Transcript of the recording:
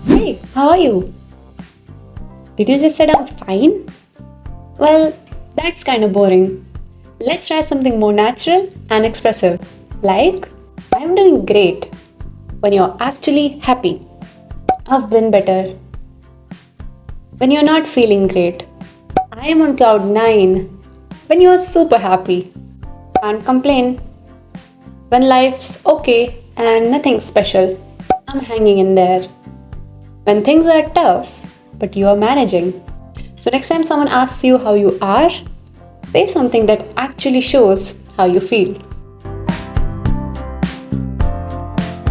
Hey, how are you? Did you just say I'm fine? Well, that's kind of boring. Let's try something more natural and expressive. Like, I'm doing great when you're actually happy. I've been better when you're not feeling great. I am on cloud 9 when you're super happy. Can't complain when life's okay and nothing special. I'm hanging in there when things are tough, but you are managing. So, next time someone asks you how you are, say something that actually shows how you feel.